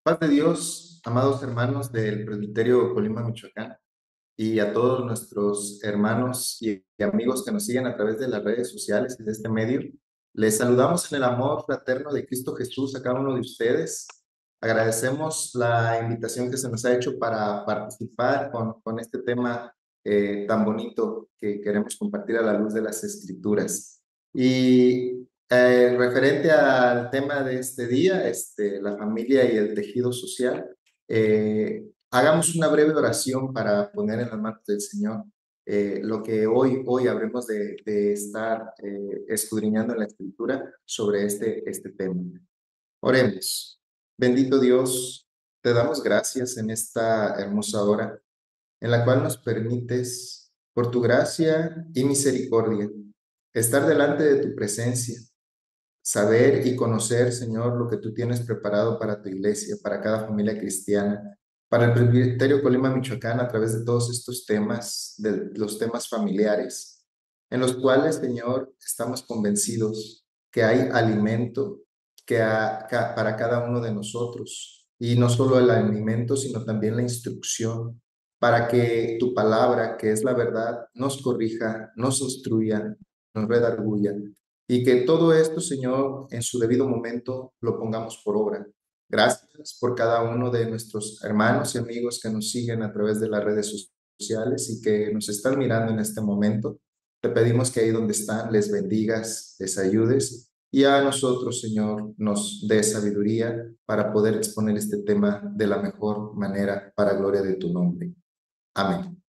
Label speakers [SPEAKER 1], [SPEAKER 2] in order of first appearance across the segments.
[SPEAKER 1] Paz de Dios, amados hermanos del Presbiterio Colima, Michoacán, y a todos nuestros hermanos y amigos que nos siguen a través de las redes sociales y de este medio. Les saludamos en el amor fraterno de Cristo Jesús a cada uno de ustedes. Agradecemos la invitación que se nos ha hecho para participar con este tema tan bonito que queremos compartir a la luz de las Escrituras. Y referente al tema de este día, la familia y el tejido social, hagamos una breve oración para poner en las manos del Señor lo que hoy habremos de estar escudriñando en la Escritura sobre este tema. Oremos. Bendito Dios, te damos gracias en esta hermosa hora en la cual nos permites, por tu gracia y misericordia, estar delante de tu presencia, saber y conocer, Señor, lo que tú tienes preparado para tu iglesia, para cada familia cristiana, para el Presbiterio Colima, Michoacán, a través de todos estos temas, de los temas familiares, en los cuales, Señor, estamos convencidos que hay alimento para cada uno de nosotros, y no solo el alimento, sino también la instrucción, para que tu palabra, que es la verdad, nos corrija, nos instruya, nos redarguya, y que todo esto, Señor, en su debido momento lo pongamos por obra. Gracias por cada uno de nuestros hermanos y amigos que nos siguen a través de las redes sociales y que nos están mirando en este momento. Te pedimos que ahí donde están les bendigas, les ayudes, y a nosotros, Señor, nos dé sabiduría para poder exponer este tema de la mejor manera para gloria de tu nombre. Amén.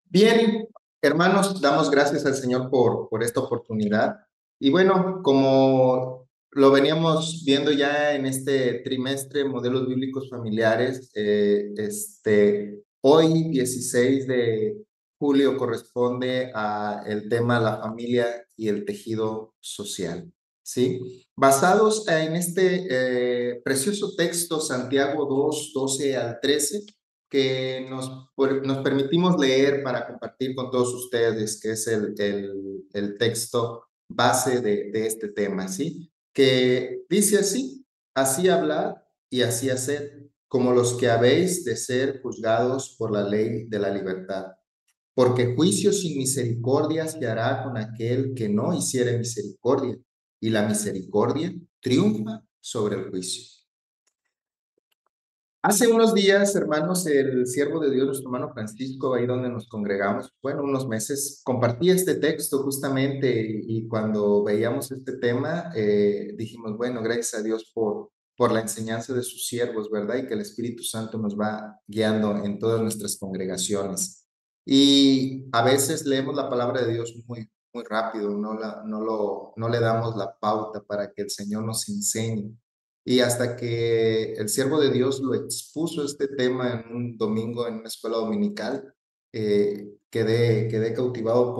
[SPEAKER 1] Bien, hermanos, damos gracias al Señor por esta oportunidad. Y bueno, como lo veníamos viendo ya en este trimestre, modelos bíblicos familiares, hoy, 16 de julio, corresponde a el tema la familia y el tejido social, ¿sí? Basados en este precioso texto, Santiago 2, 12 al 13, que nos permitimos leer para compartir con todos ustedes, que es el texto base de este tema, ¿sí? Que dice así: así hablar y así hacer, como los que habéis de ser juzgados por la ley de la libertad. Porque juicio sin misericordia se hará con aquel que no hiciere misericordia, y la misericordia triunfa sobre el juicio. Hace unos días, hermanos, el siervo de Dios, nuestro hermano Francisco, ahí donde nos congregamos, bueno, unos meses, compartía este texto justamente, y cuando veíamos este tema, dijimos, bueno, gracias a Dios por la enseñanza de sus siervos, ¿verdad? Y que el Espíritu Santo nos va guiando en todas nuestras congregaciones. Y a veces leemos la palabra de Dios muy rápido, no le damos la pauta para que el Señor nos enseñe. Y hasta que el siervo de Dios lo expuso este tema en un domingo en una escuela dominical, quedé cautivado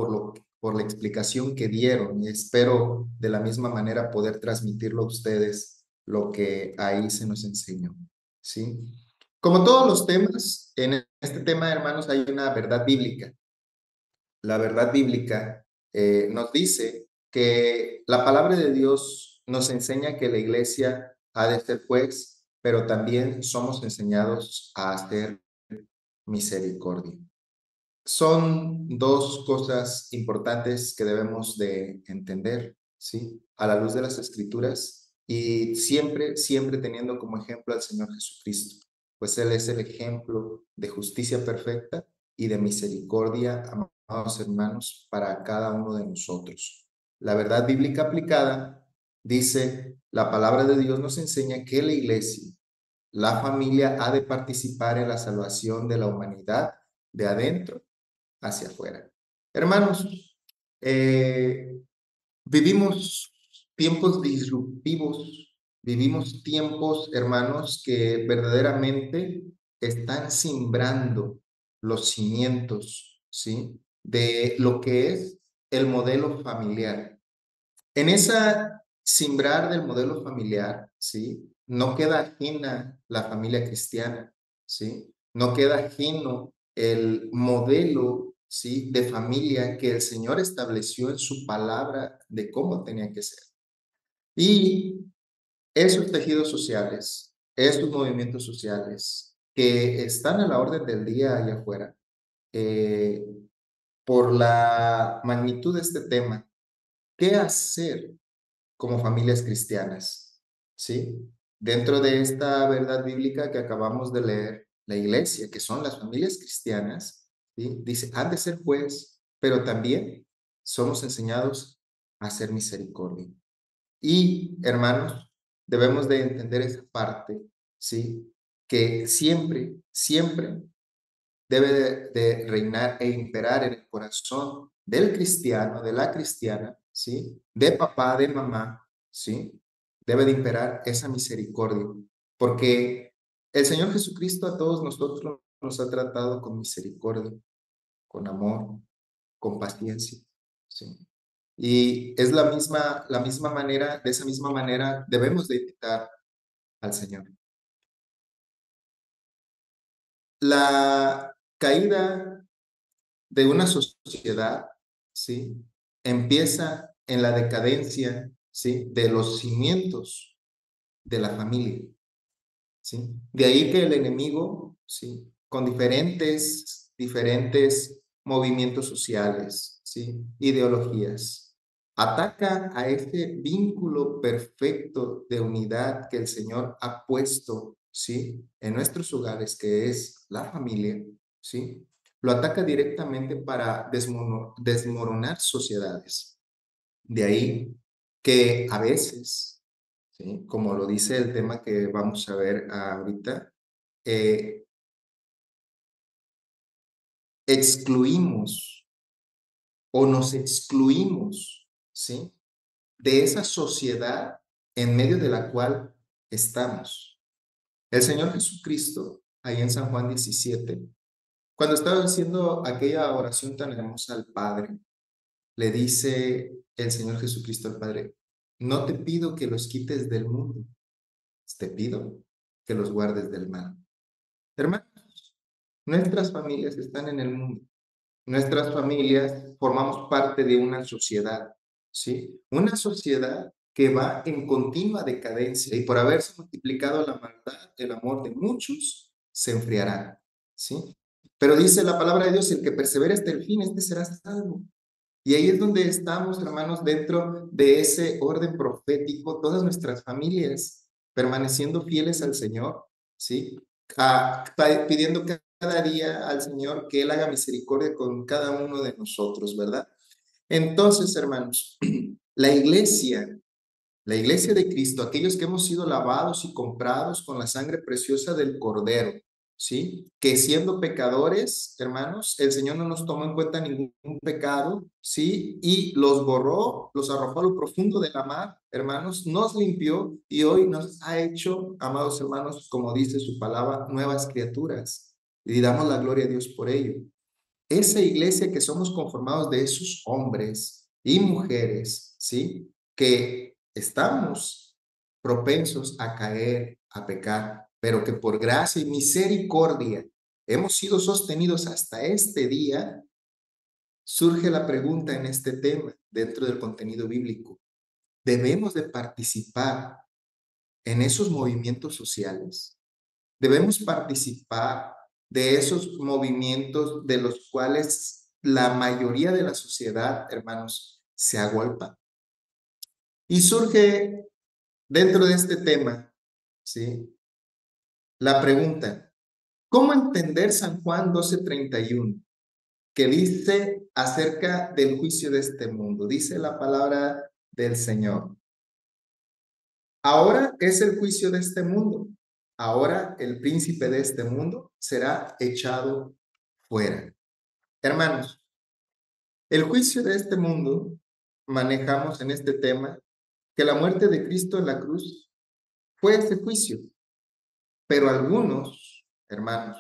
[SPEAKER 1] por la explicación que dieron, y espero de la misma manera poder transmitirlo a ustedes lo que ahí se nos enseñó, ¿sí? Como todos los temas, en este tema, hermanos, hay una verdad bíblica. La verdad bíblica nos dice que la palabra de Dios nos enseña que la iglesia ha de ser juez, pero también somos enseñados a hacer misericordia. Son dos cosas importantes que debemos de entender, ¿sí? A la luz de las Escrituras, y siempre teniendo como ejemplo al Señor Jesucristo, pues Él es el ejemplo de justicia perfecta y de misericordia, amados hermanos, para cada uno de nosotros. La verdad bíblica aplicada dice, la palabra de Dios nos enseña que la iglesia, la familia, ha de participar en la salvación de la humanidad de adentro hacia afuera. Hermanos, vivimos tiempos disruptivos, vivimos tiempos, hermanos, que verdaderamente están simbrando los cimientos, ¿sí? De lo que es el modelo familiar. En esa simbrar del modelo familiar, ¿sí? No queda ajena la familia cristiana, ¿sí? No queda ajeno el modelo, ¿sí? De familia que el Señor estableció en su palabra de cómo tenía que ser. Y esos tejidos sociales, esos movimientos sociales que están a la orden del día allá afuera, eh, por la magnitud de este tema, ¿qué hacer como familias cristianas? ¿Sí? Dentro de esta verdad bíblica que acabamos de leer, la iglesia, que son las familias cristianas, ¿sí? Dice, han de ser juez, pero también somos enseñados a hacer misericordia. Y, hermanos, debemos de entender esa parte, ¿sí? Que siempre, siempre debe de reinar e imperar en el corazón del cristiano, de la cristiana, ¿sí? De papá, de mamá, ¿sí? Debe de imperar esa misericordia, porque el Señor Jesucristo a todos nosotros nos ha tratado con misericordia, con amor, con paciencia, ¿sí? Y es la misma manera, de esa misma manera debemos de imitar al Señor. La caída de una sociedad, ¿sí? Empieza en la decadencia, ¿sí? De los cimientos de la familia, ¿sí? De ahí que el enemigo, ¿sí? Con diferentes movimientos sociales, ¿sí? Ideologías, ataca a este vínculo perfecto de unidad que el Señor ha puesto, ¿sí? En nuestros hogares, que es la familia, ¿sí? Lo ataca directamente para desmoronar sociedades. De ahí que a veces, ¿sí? Como lo dice el tema que vamos a ver ahorita, eh, excluimos o nos excluimos, ¿sí? De esa sociedad en medio de la cual estamos. El Señor Jesucristo, ahí en San Juan 17, cuando estaba haciendo aquella oración tan hermosa al Padre, le dice el Señor Jesucristo al Padre, no te pido que los quites del mundo, te pido que los guardes del mal. Hermanos, nuestras familias están en el mundo. Nuestras familias formamos parte de una sociedad, ¿sí? Una sociedad que va en continua decadencia y por haberse multiplicado la maldad, el amor de muchos se enfriará, ¿sí? Pero dice la palabra de Dios, el que persevere hasta el fin, este será salvo. Y ahí es donde estamos, hermanos, dentro de ese orden profético, todas nuestras familias permaneciendo fieles al Señor, ¿sí? Pidiendo cada día al Señor que Él haga misericordia con cada uno de nosotros, ¿verdad? Entonces, hermanos, la iglesia la iglesia de Cristo, aquellos que hemos sido lavados y comprados con la sangre preciosa del Cordero, ¿sí? Que siendo pecadores, hermanos, el Señor no nos tomó en cuenta ningún pecado, ¿sí? Y los borró, los arrojó a lo profundo de la mar, hermanos, nos limpió y hoy nos ha hecho, amados hermanos, como dice su palabra, nuevas criaturas. Y damos la gloria a Dios por ello. Esa iglesia que somos conformados de esos hombres y mujeres, ¿sí? Que estamos propensos a caer, a pecar, pero que por gracia y misericordia hemos sido sostenidos hasta este día, surge la pregunta en este tema dentro del contenido bíblico. ¿Debemos de participar en esos movimientos sociales? Debemos participar de esos movimientos de los cuales la mayoría de la sociedad, hermanos, se agolpa. Y surge dentro de este tema, ¿sí? La pregunta, ¿cómo entender San Juan 12:31? Que dice acerca del juicio de este mundo. Dice la palabra del Señor. Ahora es el juicio de este mundo. Ahora el príncipe de este mundo será echado fuera. Hermanos, el juicio de este mundo manejamos en este tema que la muerte de Cristo en la cruz fue ese juicio, pero algunos, hermanos,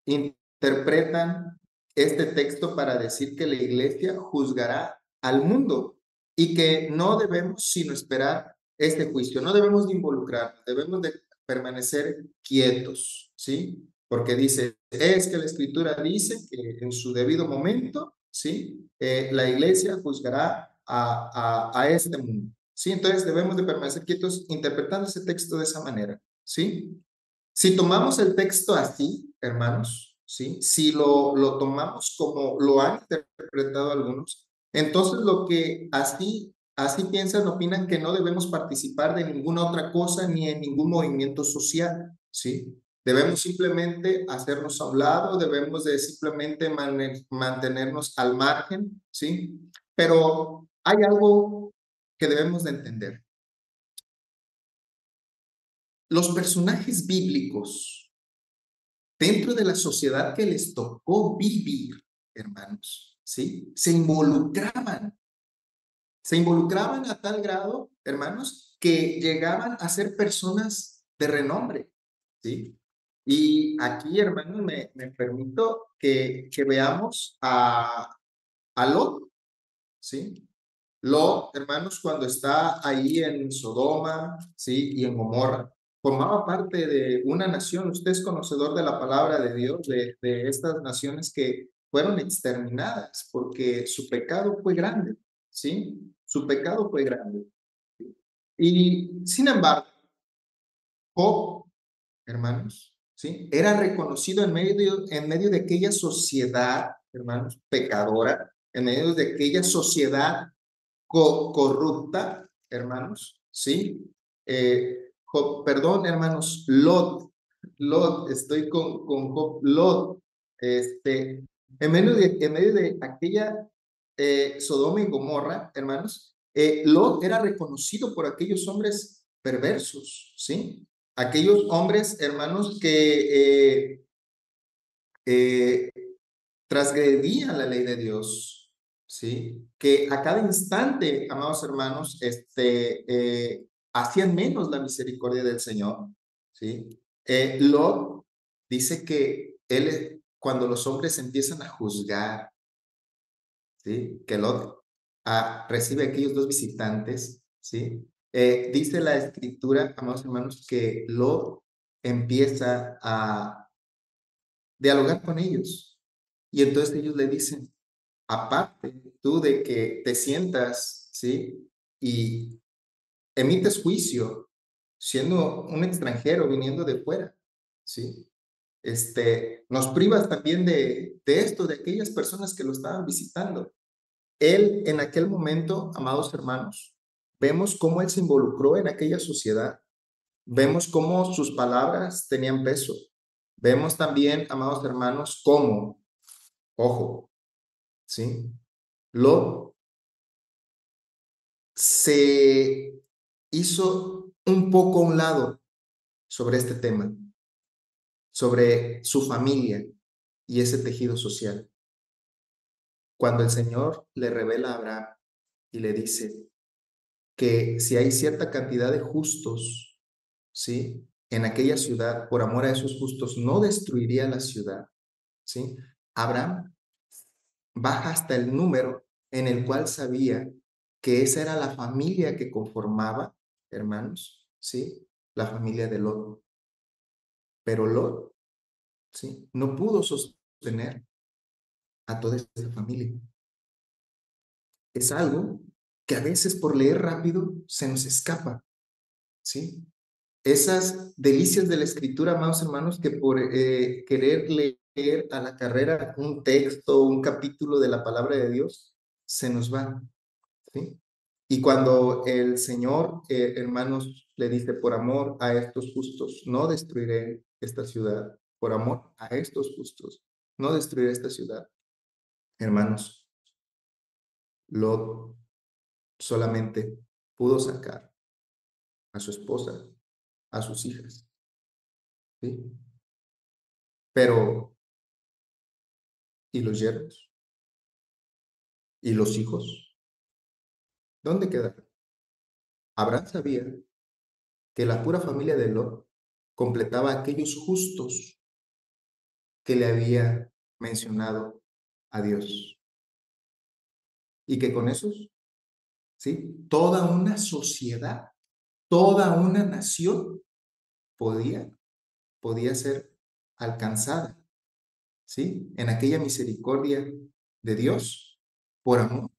[SPEAKER 1] interpretan este texto para decir que la iglesia juzgará al mundo y que no debemos sino esperar este juicio, no debemos de involucrarnos, debemos de permanecer quietos, ¿sí? Porque dice, es que la escritura dice que en su debido momento, ¿sí? La iglesia juzgará a este mundo. ¿sí? Entonces debemos de permanecer quietos interpretando ese texto de esa manera, ¿sí? Si tomamos el texto así, hermanos, ¿sí? Si lo tomamos como lo han interpretado algunos, entonces lo que así piensan, opinan que no debemos participar de ninguna otra cosa ni en ningún movimiento social, ¿sí? Debemos simplemente hacernos a un lado, debemos de simplemente mantenernos al margen, ¿sí? Pero hay algo que debemos de entender. Los personajes bíblicos dentro de la sociedad que les tocó vivir, hermanos, ¿sí? Se involucraban a tal grado, hermanos, que llegaban a ser personas de renombre, ¿sí? Y aquí, hermanos, me permito que veamos a Lot, ¿sí? Lot, hermanos, cuando está ahí en Sodoma, ¿sí? Y en Gomorra, formaba parte de una nación. Usted es conocedor de la palabra de Dios, de estas naciones que fueron exterminadas porque su pecado fue grande, ¿sí? Su pecado fue grande. Y sin embargo, Job, hermanos, ¿sí? Era reconocido en medio de aquella sociedad, hermanos, pecadora, en medio de aquella sociedad corrupta, hermanos, ¿sí? Perdón, hermanos, Lot, estoy con Job, Lot, en medio de aquella Sodoma y Gomorra, hermanos, Lot era reconocido por aquellos hombres perversos, ¿sí? Aquellos hombres, hermanos, que eh, transgredían la ley de Dios, ¿sí? Que a cada instante, amados hermanos, hacían menos la misericordia del Señor, ¿sí? Lot dice que cuando los hombres empiezan a juzgar, ¿sí? Que Lot recibe a aquellos dos visitantes, ¿sí? Dice la escritura, amados hermanos, que Lot empieza a dialogar con ellos. Y entonces ellos le dicen, aparte tú de que te sientas, ¿sí? Y emites juicio siendo un extranjero viniendo de fuera, ¿sí? Nos privas también de esto, de aquellas personas que lo estaban visitando. Él en aquel momento, amados hermanos, vemos cómo él se involucró en aquella sociedad, vemos cómo sus palabras tenían peso, vemos también, amados hermanos, cómo, ojo, ¿sí? Lot se hizo un poco a un lado sobre este tema, sobre su familia y ese tejido social. Cuando el Señor le revela a Abraham y le dice que si hay cierta cantidad de justos, ¿sí? En aquella ciudad, por amor a esos justos, no destruiría la ciudad, ¿sí? Abraham baja hasta el número en el cual sabía que esa era la familia que conformaba, hermanos, ¿sí? La familia de Lot. Pero Lot, ¿sí? No pudo sostener a toda esa familia. Es algo que a veces por leer rápido se nos escapa, ¿sí? Esas delicias de la escritura, amados hermanos, que por querer leer a la carrera un texto, un capítulo de la palabra de Dios, se nos va, ¿sí? Y cuando el Señor, hermanos, le dice, por amor a estos justos, no destruiré esta ciudad, por amor a estos justos, no destruiré esta ciudad. Hermanos, Lot solamente pudo sacar a su esposa, a sus hijas, ¿sí? Pero, ¿y los yernos? ¿Y los hijos? ¿Dónde quedaron? Abraham sabía que la pura familia de Lot completaba a aquellos justos que le había mencionado a Dios. Y que con esos, ¿sí? Toda una sociedad, toda una nación podía, podía ser alcanzada, ¿sí? En aquella misericordia de Dios por amor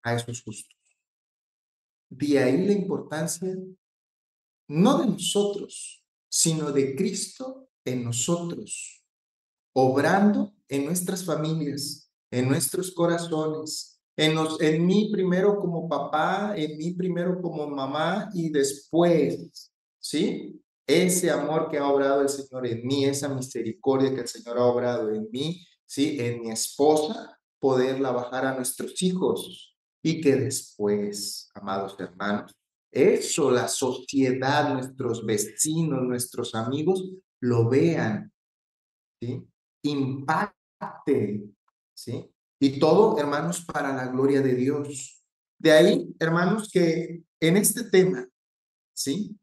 [SPEAKER 1] a esos justos. De ahí la importancia no de nosotros, sino de Cristo en nosotros, obrando en nuestras familias, en nuestros corazones, en mí primero como papá, en mí primero como mamá y después, ¿sí? Ese amor que ha obrado el Señor en mí, esa misericordia que el Señor ha obrado en mí, ¿sí? En mi esposa, poderla bajar a nuestros hijos y que después, amados hermanos, eso la sociedad, nuestros vecinos, nuestros amigos lo vean, ¿sí? Impacte, ¿sí? Y todo, hermanos, para la gloria de Dios. De ahí, hermanos, que en este tema, ¿sí?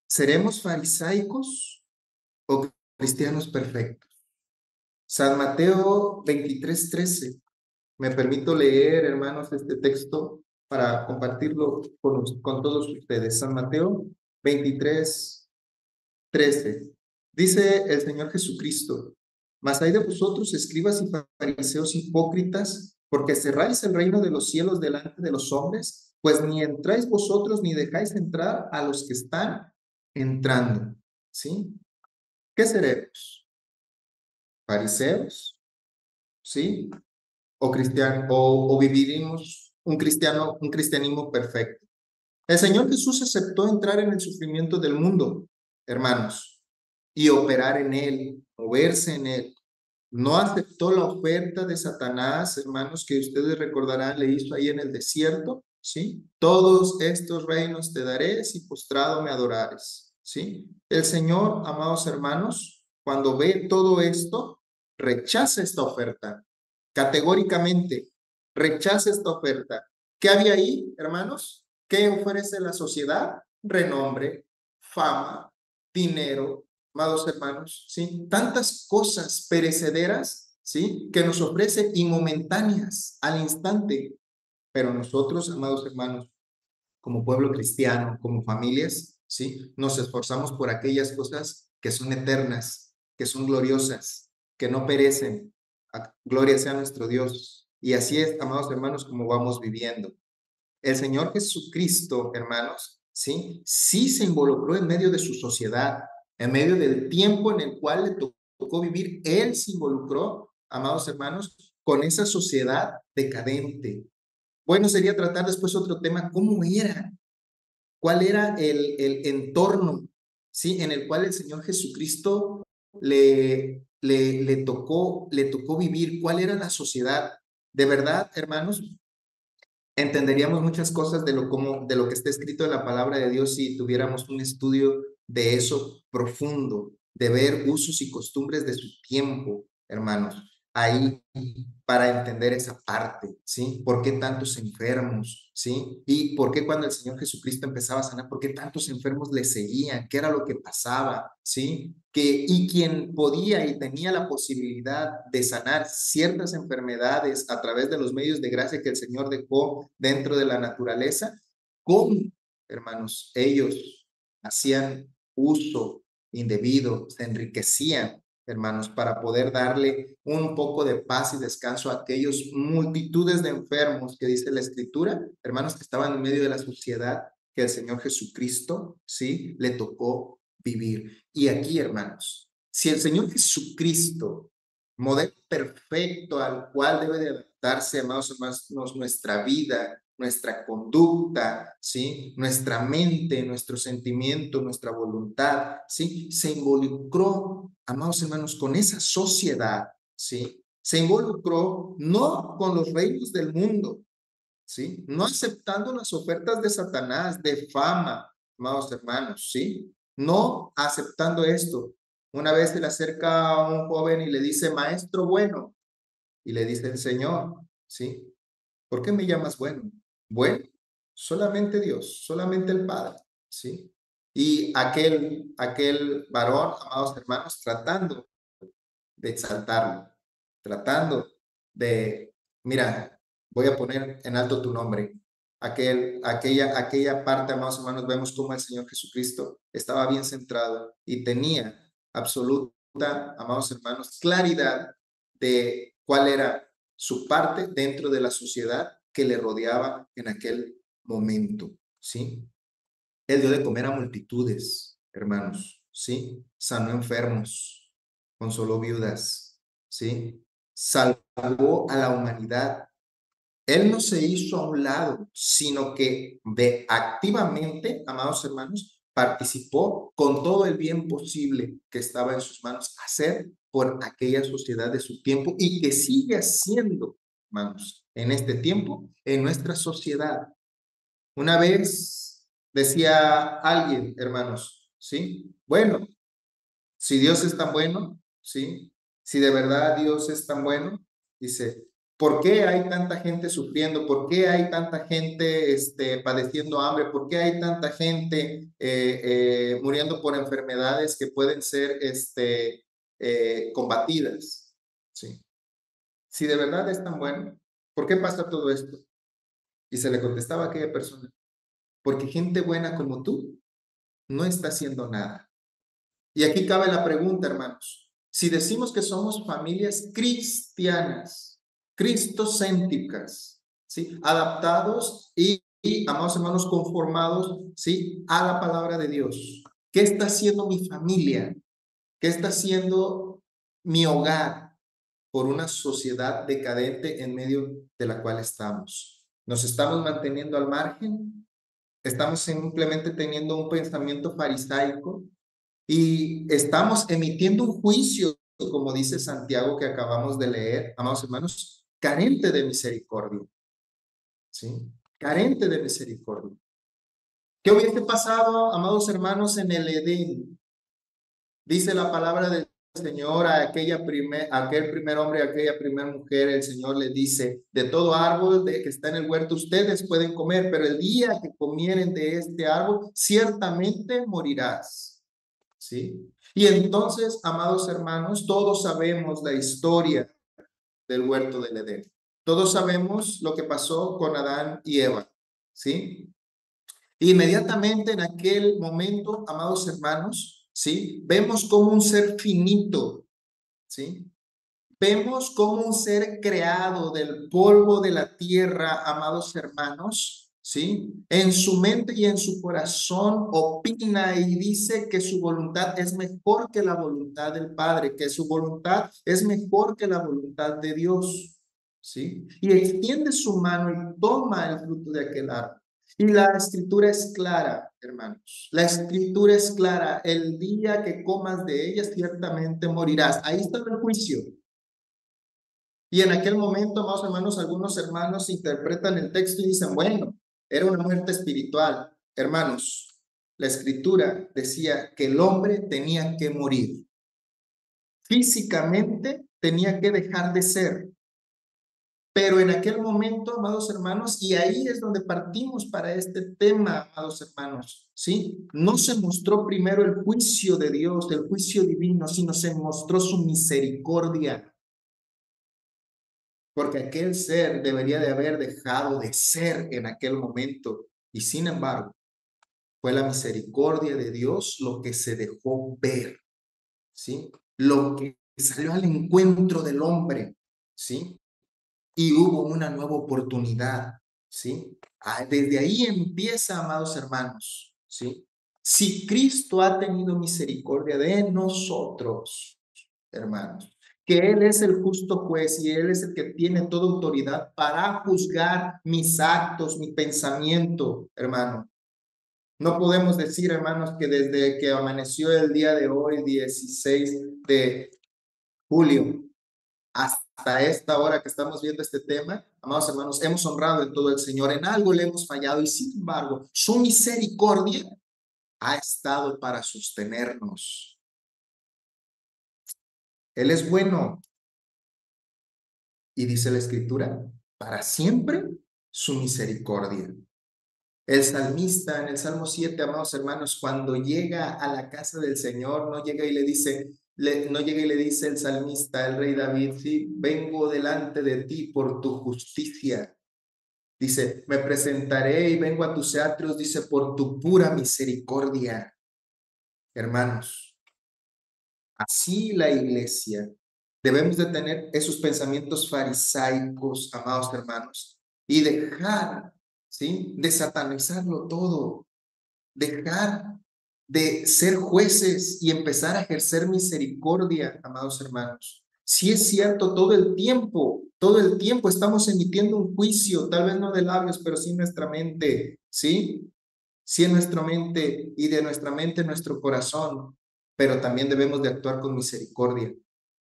[SPEAKER 1] ¿Seremos farisaicos o cristianos perfectos? San Mateo 23:13. Me permito leer, hermanos, este texto para compartirlo con todos ustedes. San Mateo 23:13. Dice el Señor Jesucristo: mas hay de vosotros, escribas y fariseos hipócritas, porque cerráis el reino de los cielos delante de los hombres, pues ni entráis vosotros ni dejáis entrar a los que están entrando. ¿Sí? ¿Qué seremos? ¿Fariseos? ¿Sí? ¿O cristianos? ¿O viviremos un cristianismo perfecto? El Señor Jesús aceptó entrar en el sufrimiento del mundo, hermanos, y operar en él, moverse en él. No aceptó la oferta de Satanás, hermanos, que ustedes recordarán, le hizo ahí en el desierto, ¿sí? Todos estos reinos te daré si postrado me adorares, ¿sí? El Señor, amados hermanos, cuando ve todo esto, rechaza esta oferta, categóricamente, rechaza esta oferta. ¿Qué había ahí, hermanos? ¿Qué ofrece la sociedad? Renombre, fama, dinero, amados hermanos, ¿sí? Tantas cosas perecederas, ¿sí? Que nos ofrece y momentáneas al instante. Pero nosotros, amados hermanos, como pueblo cristiano, como familias, ¿sí? Nos esforzamos por aquellas cosas que son eternas, que son gloriosas, que no perecen. Gloria sea nuestro Dios. Y así es, amados hermanos, como vamos viviendo. El Señor Jesucristo, hermanos, ¿sí? Sí se involucró en medio de su sociedad, en medio del tiempo en el cual le tocó vivir. Él se involucró, amados hermanos, con esa sociedad decadente. Bueno, sería tratar después otro tema: ¿cómo era? ¿Cuál era el entorno, ¿sí? En el cual el Señor Jesucristo le tocó vivir? ¿Cuál era la sociedad? De verdad, hermanos, entenderíamos muchas cosas de lo que está escrito en la palabra de Dios si tuviéramos un estudio de eso profundo, de ver usos y costumbres de su tiempo, hermanos, ahí para entender esa parte, ¿sí? ¿Por qué tantos enfermos, ¿sí? Y por qué cuando el Señor Jesucristo empezaba a sanar, por qué tantos enfermos le seguían, qué era lo que pasaba, ¿sí? Y quien podía y tenía la posibilidad de sanar ciertas enfermedades a través de los medios de gracia que el Señor dejó dentro de la naturaleza, ¿cómo, hermanos? Ellos hacían uso indebido, se enriquecían, hermanos, para poder darle un poco de paz y descanso a aquellos multitudes de enfermos que dice la Escritura, hermanos, que estaban en medio de la sociedad que el Señor Jesucristo, ¿sí? Le tocó vivir. Y aquí, hermanos, si el Señor Jesucristo, modelo perfecto al cual debe de adaptarse, amados hermanos, nuestra vida, nuestra conducta, ¿sí? Nuestra mente, nuestro sentimiento, nuestra voluntad, ¿sí? Se involucró, amados hermanos, con esa sociedad, ¿sí? Se involucró no con los reinos del mundo, ¿sí? No aceptando las ofertas de Satanás, de fama, amados hermanos, ¿sí? No aceptando esto. Una vez se le acerca a un joven y le dice: maestro bueno, y le dice el Señor, ¿sí? ¿Por qué me llamas bueno? Bueno, solamente Dios, solamente el Padre, ¿sí? Y aquel varón, amados hermanos, tratando de exaltarlo, tratando de, mira, voy a poner en alto tu nombre. Aquella parte, amados hermanos, vemos cómo el Señor Jesucristo estaba bien centrado y tenía absoluta, amados hermanos, claridad de cuál era su parte dentro de la sociedad que le rodeaba en aquel momento, ¿sí? Él dio de comer a multitudes, hermanos, ¿sí? Sanó enfermos, consoló viudas, ¿sí? Salvó a la humanidad. Él no se hizo a un lado, sino que activamente, amados hermanos, participó con todo el bien posible que estaba en sus manos hacer por aquella sociedad de su tiempo y que sigue haciendo, hermanos, en este tiempo, en nuestra sociedad. Una vez decía alguien, hermanos, ¿sí? Bueno, si Dios es tan bueno, ¿sí? Si de verdad Dios es tan bueno, dice, ¿por qué hay tanta gente sufriendo? ¿Por qué hay tanta gente padeciendo hambre? ¿Por qué hay tanta gente muriendo por enfermedades que pueden ser combatidas? ¿Sí? Si de verdad es tan bueno, ¿por qué pasa todo esto? Y se le contestaba a aquella persona, porque gente buena como tú no está haciendo nada. Y aquí cabe la pregunta, hermanos. Si decimos que somos familias cristianas, cristocéntricas, ¿sí? Adaptados y, amados hermanos, conformados, ¿sí? A la palabra de Dios. ¿Qué está haciendo mi familia? ¿Qué está haciendo mi hogar por una sociedad decadente en medio de la cual estamos? ¿Nos estamos manteniendo al margen? ¿Estamos simplemente teniendo un pensamiento farisaico? Y estamos emitiendo un juicio, como dice Santiago que acabamos de leer, amados hermanos, carente de misericordia, ¿sí? Carente de misericordia. ¿Qué hubiese pasado, amados hermanos, en el Edén? Dice la palabra del Señor a aquel primer hombre, a aquella primera mujer, el Señor le dice, de todo árbol que está en el huerto ustedes pueden comer, pero el día que comieren de este árbol, ciertamente morirás. ¿Sí? Y entonces, amados hermanos, todos sabemos la historia del huerto del Edén. Todos sabemos lo que pasó con Adán y Eva, ¿sí? Inmediatamente en aquel momento, amados hermanos, ¿sí? Vemos como un ser finito, ¿sí? Vemos como un ser creado del polvo de la tierra, amados hermanos, ¿sí? En su mente y en su corazón opina y dice que su voluntad es mejor que la voluntad del Padre, que su voluntad es mejor que la voluntad de Dios, ¿sí? Y extiende su mano y toma el fruto de aquel árbol. Y la escritura es clara, hermanos. La escritura es clara. El día que comas de ella, ciertamente morirás. Ahí está el juicio. Y en aquel momento, amados hermanos, algunos hermanos interpretan el texto y dicen, bueno, era una muerte espiritual. Hermanos, la escritura decía que el hombre tenía que morir. Físicamente tenía que dejar de ser. Pero en aquel momento, amados hermanos, y ahí es donde partimos para este tema, amados hermanos, ¿sí? No se mostró primero el juicio de Dios, el juicio divino, sino se mostró su misericordia. Porque aquel ser debería de haber dejado de ser en aquel momento. Y sin embargo, fue la misericordia de Dios lo que se dejó ver, ¿sí? Lo que salió al encuentro del hombre, ¿sí? Y hubo una nueva oportunidad, ¿sí? Desde ahí empieza, amados hermanos, ¿sí? Si Cristo ha tenido misericordia de nosotros, hermanos, que Él es el justo juez y Él es el que tiene toda autoridad para juzgar mis actos, mi pensamiento, hermano. No podemos decir, hermanos, que desde que amaneció el día de hoy, 16 de julio, hasta esta hora que estamos viendo este tema, amados hermanos, hemos honrado en todo el Señor, en algo le hemos fallado y sin embargo, su misericordia ha estado para sostenernos. Él es bueno. Y dice la escritura, para siempre su misericordia. El salmista en el Salmo 7, amados hermanos, cuando llega a la casa del Señor, no llega y le dice, no llega y le dice el salmista, el rey David, sí, vengo delante de ti por tu justicia. Dice, me presentaré y vengo a tus atrios, dice, por tu pura misericordia. Hermanos, así la iglesia. Debemos de tener esos pensamientos farisaicos, amados hermanos, y dejar, ¿sí?, de satanizarlo todo, dejar de ser jueces y empezar a ejercer misericordia, amados hermanos. Sí es cierto, todo el tiempo estamos emitiendo un juicio, tal vez no de labios, pero sí en nuestra mente, ¿sí? Sí en nuestra mente y de nuestra mente nuestro corazón, pero también debemos de actuar con misericordia.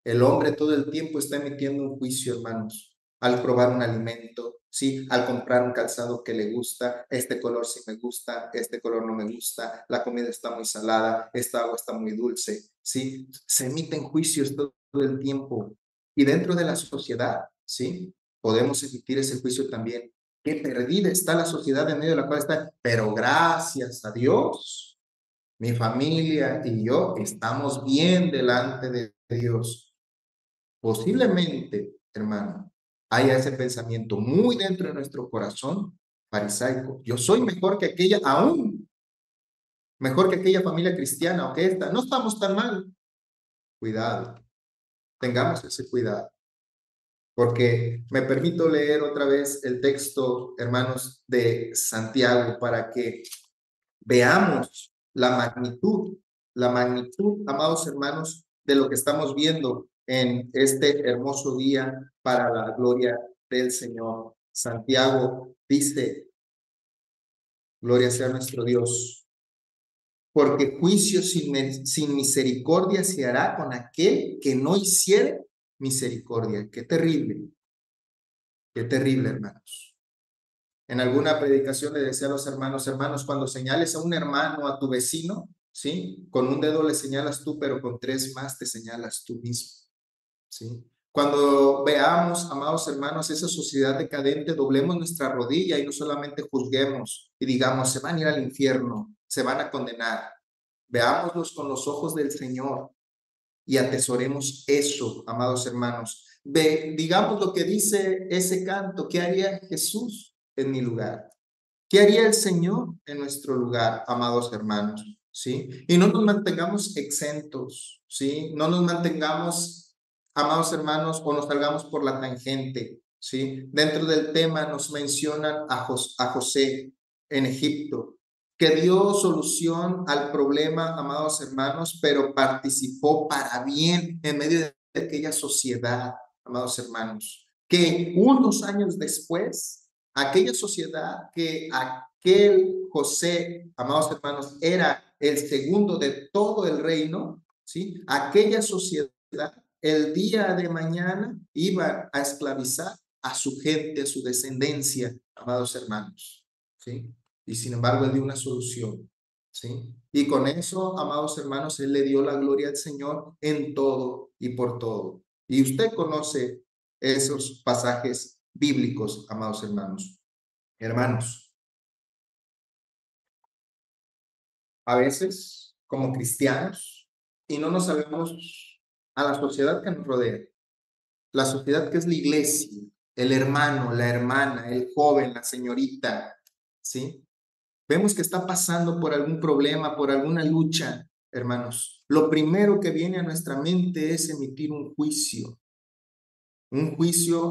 [SPEAKER 1] El hombre todo el tiempo está emitiendo un juicio, hermanos, al probar un alimento, ¿sí? Al comprar un calzado que le gusta, este color sí me gusta, este color no me gusta, la comida está muy salada, esta agua está muy dulce, ¿sí? Se emiten juicios todo el tiempo. Y dentro de la sociedad, ¿sí?, podemos emitir ese juicio también. Qué perdida está la sociedad en medio de la cual está, pero gracias a Dios, mi familia y yo estamos bien delante de Dios. Posiblemente, hermano, haya ese pensamiento muy dentro de nuestro corazón farisaico. Yo soy mejor que aquella, aún mejor que aquella familia cristiana o que esta. No estamos tan mal. Cuidado, tengamos ese cuidado. Porque me permito leer otra vez el texto, hermanos, de Santiago para que veamos la magnitud, amados hermanos, de lo que estamos viendo en este hermoso día para la gloria del Señor. Santiago dice, gloria sea nuestro Dios, porque juicio sin misericordia se hará con aquel que no hiciere misericordia. Qué terrible, hermanos. En alguna predicación le decía a los hermanos, hermanos, cuando señales a un hermano, a tu vecino, ¿sí?, con un dedo le señalas tú, pero con tres más te señalas tú mismo, ¿sí? Cuando veamos, amados hermanos, esa sociedad decadente, doblemos nuestra rodilla y no solamente juzguemos y digamos, se van a ir al infierno, se van a condenar. Veámoslos con los ojos del Señor y atesoremos eso, amados hermanos. Digamos lo que dice ese canto, ¿qué haría Jesús en mi lugar? ¿Qué haría el Señor en nuestro lugar, amados hermanos? ¿Sí? Y no nos mantengamos exentos, ¿sí? No nos mantengamos, amados hermanos, o nos salgamos por la tangente, ¿sí? Dentro del tema nos mencionan a José en Egipto, que dio solución al problema, amados hermanos, pero participó para bien en medio de aquella sociedad, amados hermanos, que unos años después aquella sociedad que aquel José, amados hermanos, era el segundo de todo el reino, ¿sí? Aquella sociedad, el día de mañana, iba a esclavizar a su gente, a su descendencia, amados hermanos, ¿sí? Y sin embargo, él dio una solución, ¿sí? Y con eso, amados hermanos, él le dio la gloria al Señor en todo y por todo. Y usted conoce esos pasajes bíblicos, amados hermanos. Hermanos, a veces como cristianos, y no nos sabemos a la sociedad que nos rodea, la sociedad que es la iglesia, el hermano, la hermana, el joven, la señorita, ¿sí? Vemos que está pasando por algún problema, por alguna lucha, hermanos. Lo primero que viene a nuestra mente es emitir un juicio,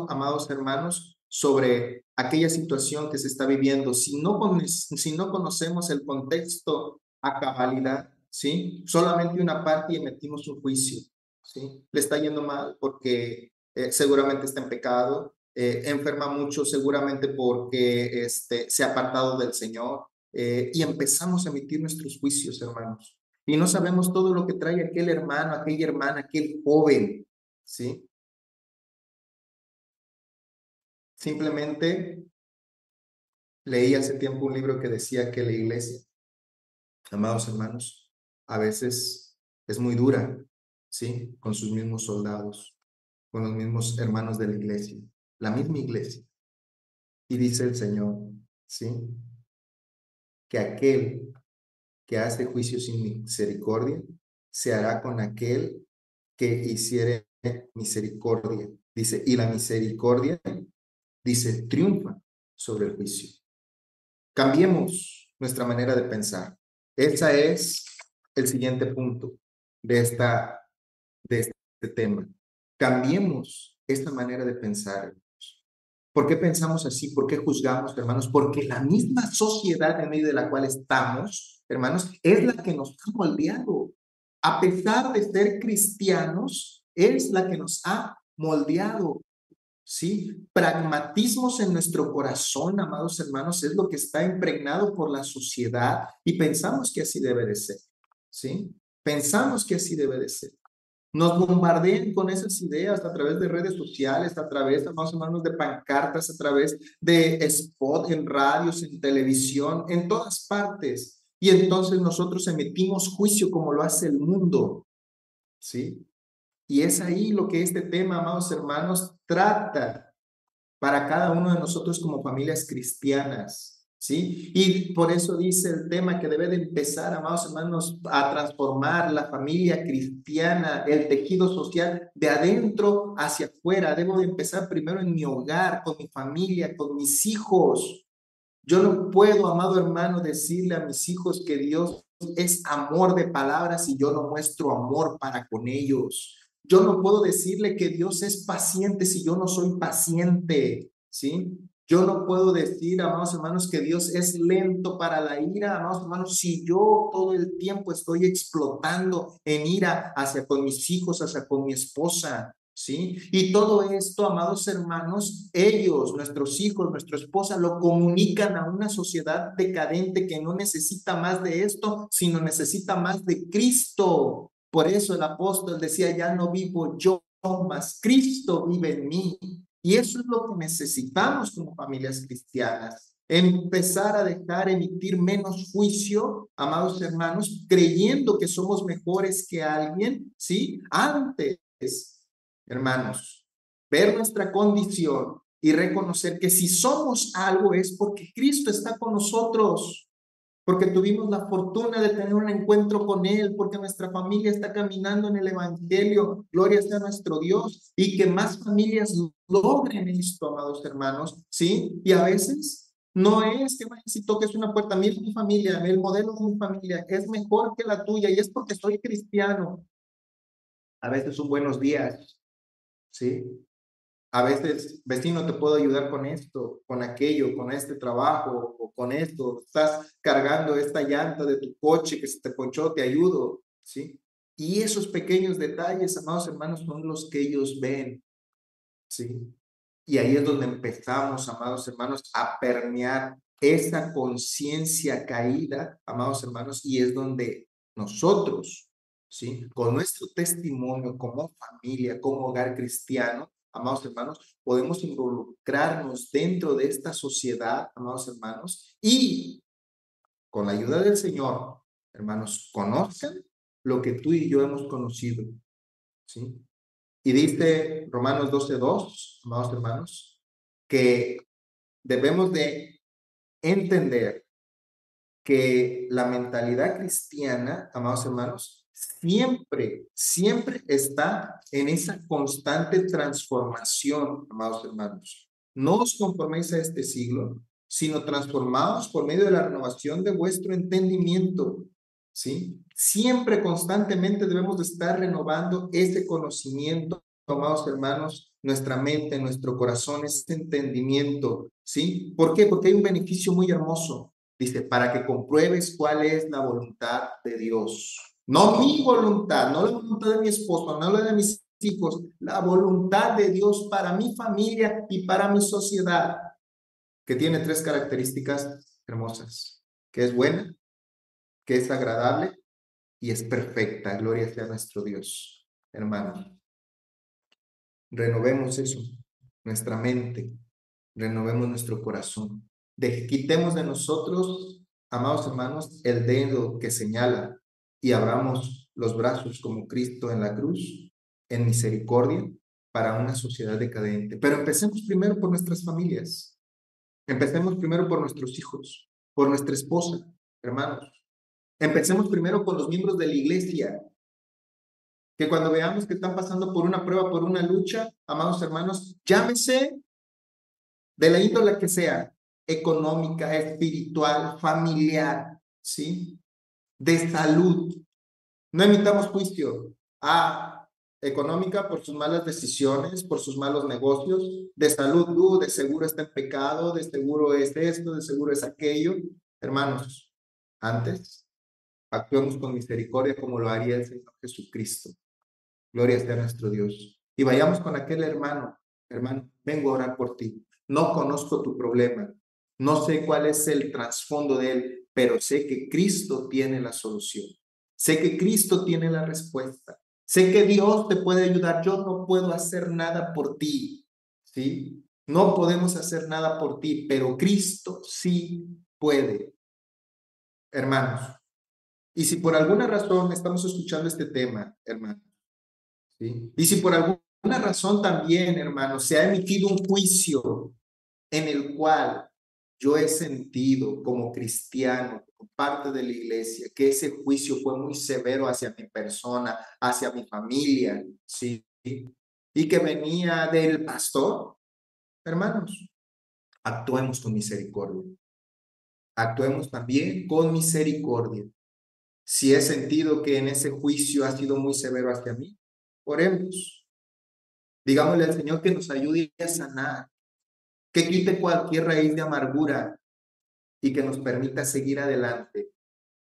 [SPEAKER 1] amados hermanos, sobre aquella situación que se está viviendo. Si no conocemos el contexto a cabalidad, ¿sí? Solamente una parte y emitimos un juicio, ¿sí? Le está yendo mal porque seguramente está en pecado, enferma mucho seguramente porque se ha apartado del Señor, y empezamos a emitir nuestros juicios, hermanos. Y no sabemos todo lo que trae aquel hermano, aquella hermana, aquel joven, ¿sí? Simplemente leí hace tiempo un libro que decía que la iglesia, amados hermanos, a veces es muy dura, ¿sí? Con sus mismos soldados, con los mismos hermanos de la misma iglesia. Y dice el Señor, ¿sí?, que aquel que hace juicio sin misericordia se hará con aquel que hiciere misericordia. Dice, y la misericordia, dice, triunfa sobre el juicio. Cambiemos nuestra manera de pensar. Ese es el siguiente punto de, de este tema. Cambiemos esta manera de pensar. ¿Por qué pensamos así? ¿Por qué juzgamos, hermanos? Porque la misma sociedad en medio de la cual estamos, hermanos, es la que nos ha moldeado. A pesar de ser cristianos, es la que nos ha moldeado. ¿Sí? Pragmatismos en nuestro corazón, amados hermanos, es lo que está impregnado por la sociedad y pensamos que así debe de ser. ¿Sí? Pensamos que así debe de ser. Nos bombardean con esas ideas a través de redes sociales, a través, más o menos, de pancartas, a través de spot en radios, en televisión, en todas partes. Y entonces nosotros emitimos juicio como lo hace el mundo, ¿sí? Y es ahí lo que este tema, amados hermanos, trata para cada uno de nosotros como familias cristianas, ¿sí? Y por eso dice el tema que debe de empezar, amados hermanos, a transformar la familia cristiana, el tejido social de adentro hacia afuera. Debo de empezar primero en mi hogar, con mi familia, con mis hijos. Yo no puedo, amado hermano, decirle a mis hijos que Dios es amor de palabras y yo no muestro amor para con ellos. Yo no puedo decirle que Dios es paciente si yo no soy paciente, ¿sí? Yo no puedo decir, amados hermanos, que Dios es lento para la ira, amados hermanos, si yo todo el tiempo estoy explotando en ira hacia con mis hijos, hacia con mi esposa, ¿sí? Y todo esto, amados hermanos, ellos, nuestros hijos, nuestra esposa, lo comunican a una sociedad decadente que no necesita más de esto, sino necesita más de Cristo. Por eso el apóstol decía, ya no vivo yo, mas Cristo vive en mí. Y eso es lo que necesitamos como familias cristianas. Empezar a dejar emitir menos juicio, amados hermanos, creyendo que somos mejores que alguien, ¿sí? Antes, hermanos, ver nuestra condición y reconocer que si somos algo es porque Cristo está con nosotros, porque tuvimos la fortuna de tener un encuentro con Él, porque nuestra familia está caminando en el Evangelio, gloria sea a nuestro Dios, y que más familias logren esto, amados hermanos, ¿sí? Y a veces no es que vayas y toques una puerta, mira mi familia, el modelo de mi familia es mejor que la tuya, y es porque soy cristiano. A veces un buenos días, ¿sí? A veces, vecino, te puedo ayudar con esto, con aquello, con este trabajo o con esto. Estás cargando esta llanta de tu coche que se te ponchó, te ayudo, ¿sí? Y esos pequeños detalles, amados hermanos, son los que ellos ven, ¿sí? Y ahí es donde empezamos, amados hermanos, a permear esa conciencia caída, amados hermanos, y es donde nosotros, ¿sí? Con nuestro testimonio como familia, como hogar cristiano, amados hermanos, podemos involucrarnos dentro de esta sociedad, amados hermanos, y con la ayuda del Señor, hermanos, conozcan lo que tú y yo hemos conocido, ¿sí? Y dice Romanos 12:2, amados hermanos, que debemos de entender que la mentalidad cristiana, amados hermanos, siempre está en esa constante transformación, amados hermanos. No os conforméis a este siglo, sino transformados por medio de la renovación de vuestro entendimiento, ¿sí? Siempre, constantemente debemos de estar renovando ese conocimiento, amados hermanos, nuestra mente, nuestro corazón, ese entendimiento, ¿sí? ¿Por qué? Porque hay un beneficio muy hermoso. Dice, para que compruebes cuál es la voluntad de Dios. No mi voluntad, no la voluntad de mi esposo, no la de mis hijos, la voluntad de Dios para mi familia y para mi sociedad, que tiene tres características hermosas, que es buena, que es agradable y es perfecta. Gloria sea a nuestro Dios, hermano. Renovemos eso, nuestra mente, renovemos nuestro corazón. Quitemos de nosotros, amados hermanos, el dedo que señala y abramos los brazos como Cristo en la cruz, en misericordia, para una sociedad decadente. Pero empecemos primero por nuestras familias. Empecemos primero por nuestros hijos, por nuestra esposa, hermanos. Empecemos primero con los miembros de la iglesia, que cuando veamos que están pasando por una prueba, por una lucha, amados hermanos, llámese de la índole que sea, económica, espiritual, familiar, ¿sí? De salud. No emitamos juicio. Ah, económica por sus malas decisiones, por sus malos negocios, de salud, de seguro está en pecado, de seguro es esto, de seguro es aquello. Hermanos, antes actuemos con misericordia como lo haría el Señor Jesucristo. Gloria sea a nuestro Dios. Y vayamos con aquel hermano, vengo a orar por ti. No conozco tu problema, no sé cuál es el trasfondo de él, pero sé que Cristo tiene la solución. Sé que Cristo tiene la respuesta. Sé que Dios te puede ayudar. Yo no puedo hacer nada por ti, ¿sí? No podemos hacer nada por ti, pero Cristo sí puede, hermanos. Y si por alguna razón estamos escuchando este tema, hermanos, ¿sí? Y si por alguna razón también, hermanos, se ha emitido un juicio en el cual yo he sentido como cristiano, como parte de la iglesia, que ese juicio fue muy severo hacia mi persona, hacia mi familia, ¿sí? Y que venía del pastor, hermanos, actuemos con misericordia. Actuemos también con misericordia. Si he sentido que en ese juicio ha sido muy severo hacia mí, oremos. Digámosle al Señor que nos ayude a sanar, que quite cualquier raíz de amargura y que nos permita seguir adelante.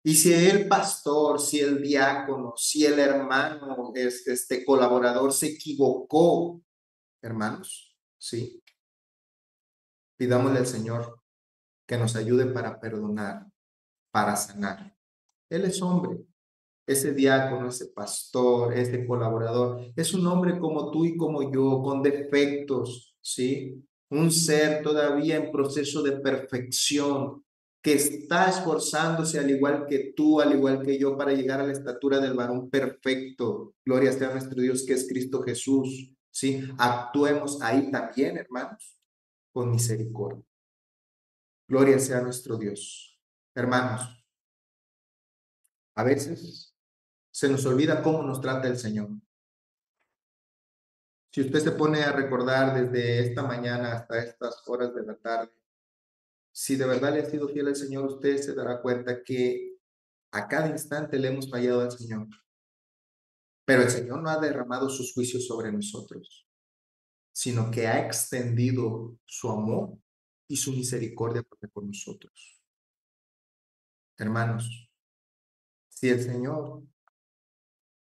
[SPEAKER 1] Y si el pastor, si el diácono, si el hermano, este colaborador se equivocó, hermanos, sí, pidámosle al Señor que nos ayude para perdonar, para sanar. Él es hombre, ese diácono, ese pastor, ese colaborador, es un hombre como tú y como yo, con defectos, ¿sí? Un ser todavía en proceso de perfección, que está esforzándose al igual que tú, al igual que yo, para llegar a la estatura del varón perfecto. Gloria sea a nuestro Dios, que es Cristo Jesús, ¿sí? Actuemos ahí también, hermanos, con misericordia. Gloria sea a nuestro Dios. Hermanos, a veces se nos olvida cómo nos trata el Señor. Si usted se pone a recordar desde esta mañana hasta estas horas de la tarde, si de verdad le ha sido fiel al Señor, usted se dará cuenta que a cada instante le hemos fallado al Señor. Pero el Señor no ha derramado sus juicios sobre nosotros, sino que ha extendido su amor y su misericordia para con nosotros. Hermanos, si el Señor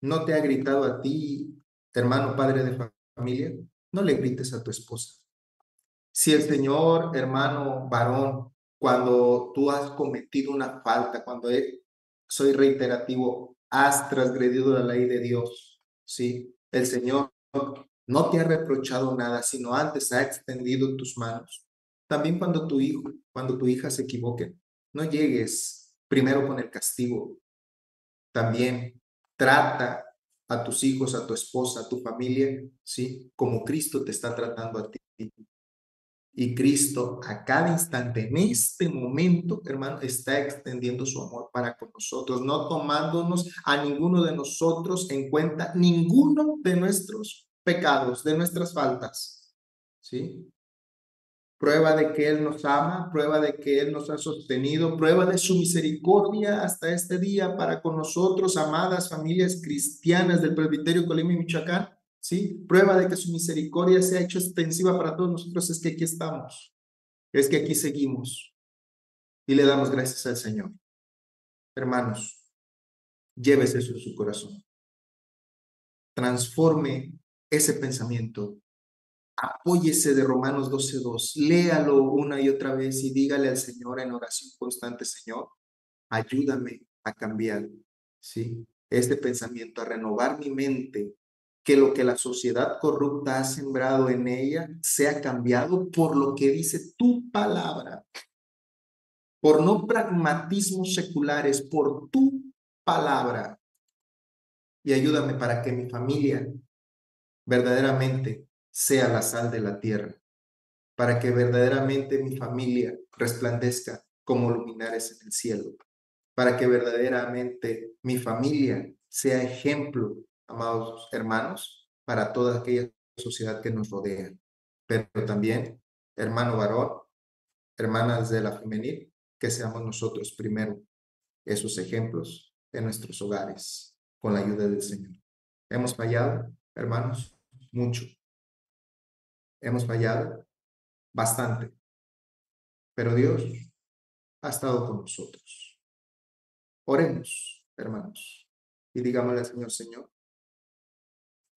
[SPEAKER 1] no te ha gritado a ti, hermano, padre de familia, no le grites a tu esposa. Si el Señor, hermano varón, cuando tú has cometido una falta, soy reiterativo, has transgredido la ley de Dios, ¿sí? El Señor no te ha reprochado nada, sino antes ha extendido tus manos. También cuando tu hijo, cuando tu hija se equivoque, no llegues primero con el castigo. También trata a tus hijos, a tu esposa, a tu familia, ¿sí? Como Cristo te está tratando a ti. Y Cristo a cada instante, en este momento, hermano, está extendiendo su amor para con nosotros, no tomándonos a ninguno de nosotros en cuenta, ninguno de nuestros pecados, de nuestras faltas. ¿Sí? Prueba de que Él nos ama, prueba de que Él nos ha sostenido, prueba de su misericordia hasta este día para con nosotros, amadas familias cristianas del Presbiterio Colima y Michoacán. ¿Sí? Prueba de que su misericordia se ha hecho extensiva para todos nosotros es que aquí estamos, es que aquí seguimos y le damos gracias al Señor. Hermanos, llévese eso en su corazón. Transforme ese pensamiento. Apóyese de Romanos 12:2. Léalo una y otra vez y dígale al Señor en oración constante: Señor, ayúdame a cambiar, ¿sí? Este pensamiento, a renovar mi mente, que lo que la sociedad corrupta ha sembrado en ella sea cambiado por lo que dice tu palabra, por no pragmatismos seculares, por tu palabra. Y ayúdame para que mi familia verdaderamente sea la sal de la tierra, para que verdaderamente mi familia resplandezca como luminares en el cielo, para que verdaderamente mi familia sea ejemplo, amados hermanos, para toda aquella sociedad que nos rodea. Pero también, hermano varón, hermanas de la femenil, que seamos nosotros primero esos ejemplos en nuestros hogares, con la ayuda del Señor. ¿Hemos fallado, hermanos, mucho. Hemos fallado bastante, pero Dios ha estado con nosotros. Oremos, hermanos, y digámosle al Señor, Señor,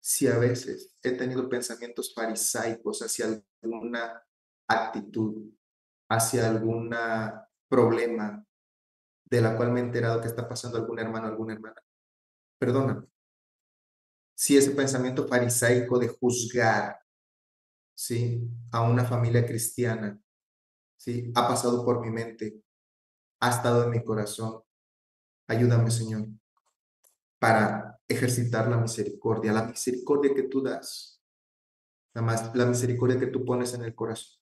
[SPEAKER 1] si a veces he tenido pensamientos farisaicos hacia alguna actitud, hacia algún problema de la cual me he enterado que está pasando algún hermano, alguna hermana, perdóname. Si ese pensamiento farisaico de juzgar, ¿sí?, a una familia cristiana, ¿sí?, ha pasado por mi mente, ha estado en mi corazón, ayúdame, Señor, para ejercitar la misericordia que tú das, la misericordia que tú pones en el corazón,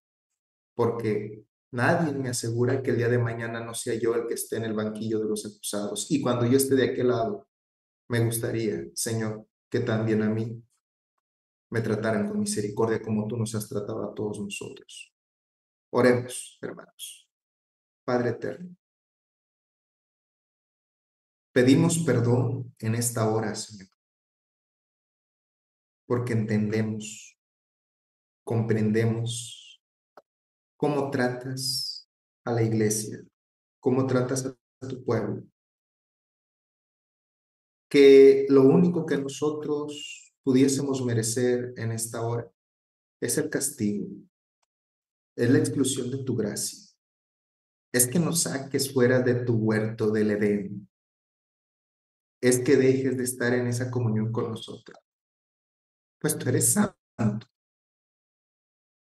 [SPEAKER 1] porque nadie me asegura que el día de mañana no sea yo el que esté en el banquillo de los acusados. Y cuando yo esté de aquel lado, me gustaría, Señor, que también a mí me trataran con misericordia como tú nos has tratado a todos nosotros. Oremos, hermanos. Padre eterno, pedimos perdón en esta hora, Señor, porque entendemos, comprendemos cómo tratas a la iglesia, cómo tratas a tu pueblo, que lo único que nosotros pudiésemos merecer en esta hora es el castigo, es la exclusión de tu gracia, es que nos saques fuera de tu huerto del Edén, es que dejes de estar en esa comunión con nosotros, pues tú eres santo,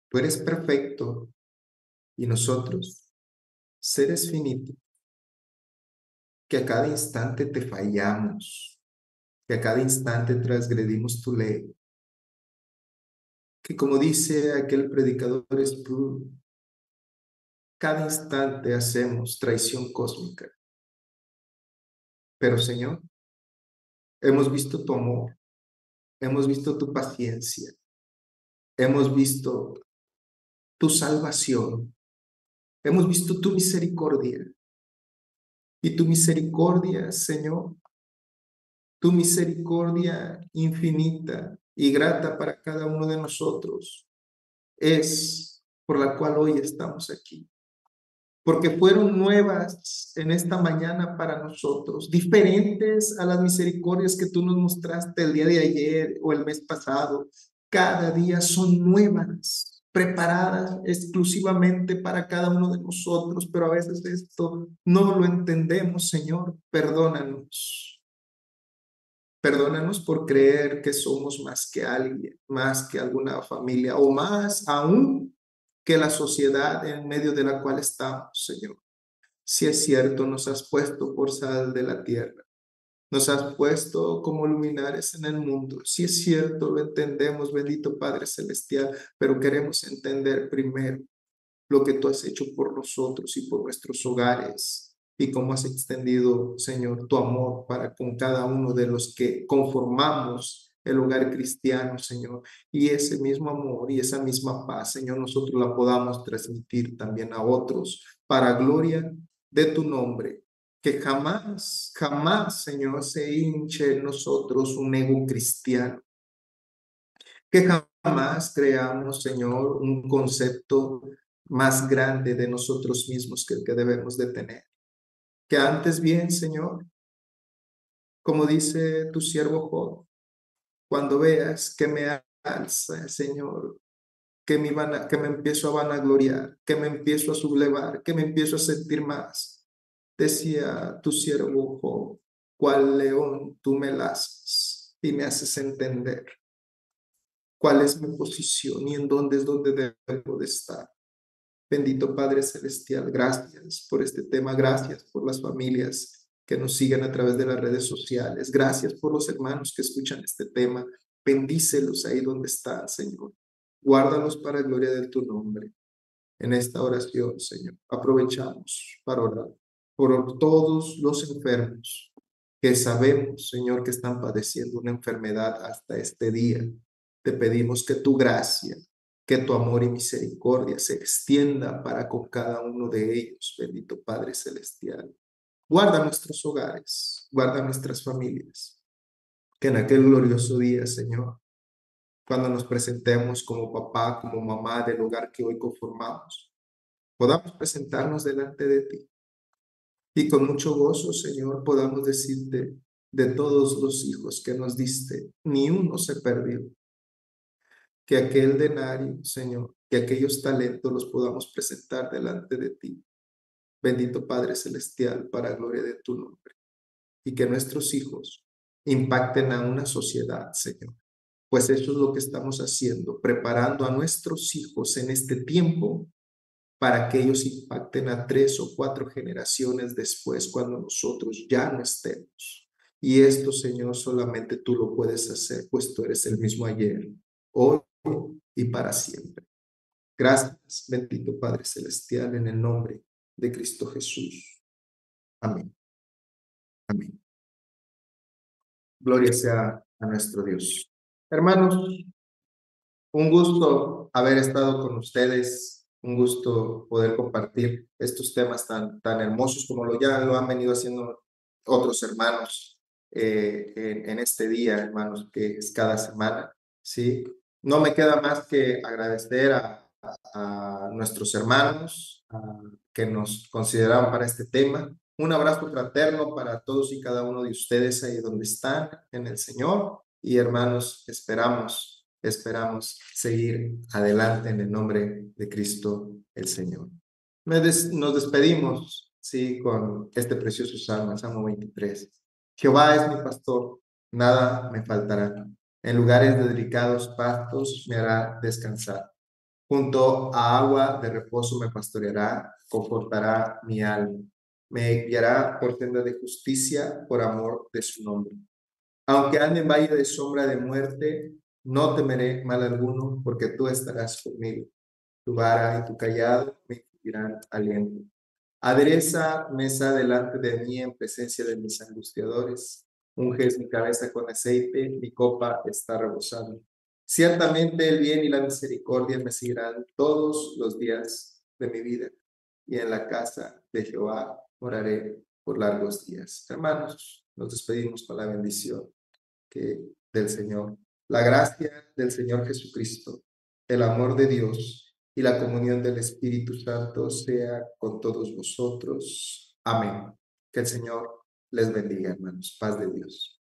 [SPEAKER 1] tú eres perfecto y nosotros, seres finitos, que a cada instante te fallamos, que a cada instante transgredimos tu ley, que como dice aquel predicador Spurgeon, cada instante hacemos traición cósmica. Pero Señor, hemos visto tu amor, hemos visto tu paciencia, hemos visto tu salvación, hemos visto tu misericordia. Y tu misericordia, Señor, tu misericordia infinita y grata para cada uno de nosotros es por la cual hoy estamos aquí. Porque fueron nuevas en esta mañana para nosotros, diferentes a las misericordias que tú nos mostraste el día de ayer o el mes pasado. Cada día son nuevas, preparadas exclusivamente para cada uno de nosotros, pero a veces esto no lo entendemos, Señor. Perdónanos. Perdónanos por creer que somos más que alguien, más que alguna familia o más aún que la sociedad en medio de la cual estamos, Señor. Si es cierto, nos has puesto por sal de la tierra, nos has puesto como luminares en el mundo. Si es cierto, lo entendemos, bendito Padre Celestial, pero queremos entender primero lo que tú has hecho por nosotros y por nuestros hogares y cómo has extendido, Señor, tu amor para con cada uno de los que conformamos el hogar cristiano, Señor. Y ese mismo amor y esa misma paz, Señor, nosotros la podamos transmitir también a otros para gloria de tu nombre. Que jamás, jamás, Señor, se hinche en nosotros un ego cristiano. Que jamás creamos, Señor, un concepto más grande de nosotros mismos que el que debemos de tener. Que antes bien, Señor, como dice tu siervo Job, cuando veas que me alza, Señor, que me empiezo a vanagloriar, que me empiezo a sublevar, que me empiezo a sentir más. Decía tu siervo Job, cual león tú me lazas y me haces entender cuál es mi posición y en dónde es donde debo de estar. Bendito Padre Celestial, gracias por este tema, gracias por las familias que nos siguen a través de las redes sociales, gracias por los hermanos que escuchan este tema, bendícelos ahí donde están, Señor, guárdalos para gloria de tu nombre. En esta oración, Señor, aprovechamos para orar por todos los enfermos que sabemos, Señor, que están padeciendo una enfermedad hasta este día. Te pedimos que tu gracia, que tu amor y misericordia se extienda para con cada uno de ellos, bendito Padre Celestial. Guarda nuestros hogares, guarda nuestras familias, que en aquel glorioso día, Señor, cuando nos presentemos como papá, como mamá del hogar que hoy conformamos, podamos presentarnos delante de ti y con mucho gozo, Señor, podamos decirte de todos los hijos que nos diste, ni uno se perdió. Que aquel denario, Señor, que aquellos talentos los podamos presentar delante de ti. Bendito Padre Celestial, para gloria de tu nombre. Y que nuestros hijos impacten a una sociedad, Señor. Pues eso es lo que estamos haciendo, preparando a nuestros hijos en este tiempo para que ellos impacten a 3 o 4 generaciones después, cuando nosotros ya no estemos. Y esto, Señor, solamente tú lo puedes hacer, pues tú eres el mismo ayer, hoy y para siempre. Gracias, bendito Padre Celestial, en el nombre de Cristo Jesús. Amén. Amén. Gloria sea a nuestro Dios. Hermanos, un gusto haber estado con ustedes, un gusto poder compartir estos temas tan hermosos como ya lo han venido haciendo otros hermanos en este día, hermanos, que es cada semana, ¿sí? No me queda más que agradecer a nuestros hermanos que nos consideraron para este tema. Un abrazo fraterno para todos y cada uno de ustedes ahí donde están en el Señor. Y hermanos, esperamos seguir adelante en el nombre de Cristo el Señor. Nos despedimos, sí, con este precioso salmo, el Salmo 23. Jehová es mi pastor, nada me faltará. En lugares de delicados pastos me hará descansar. Junto a agua de reposo me pastoreará, confortará mi alma. Me guiará por senda de justicia por amor de su nombre. Aunque ande en valle de sombra de muerte, no temeré mal alguno, porque tú estarás conmigo. Tu vara y tu callado me infundirán aliento. Adereza mesa delante de mí en presencia de mis angustiadores. Unges mi cabeza con aceite, mi copa está rebosando. Ciertamente el bien y la misericordia me seguirán todos los días de mi vida, y en la casa de Jehová moraré por largos días. Hermanos, nos despedimos con la bendición del Señor. La gracia del Señor Jesucristo, el amor de Dios y la comunión del Espíritu Santo sea con todos vosotros. Amén. Que el Señor les bendiga, hermanos. Paz de Dios.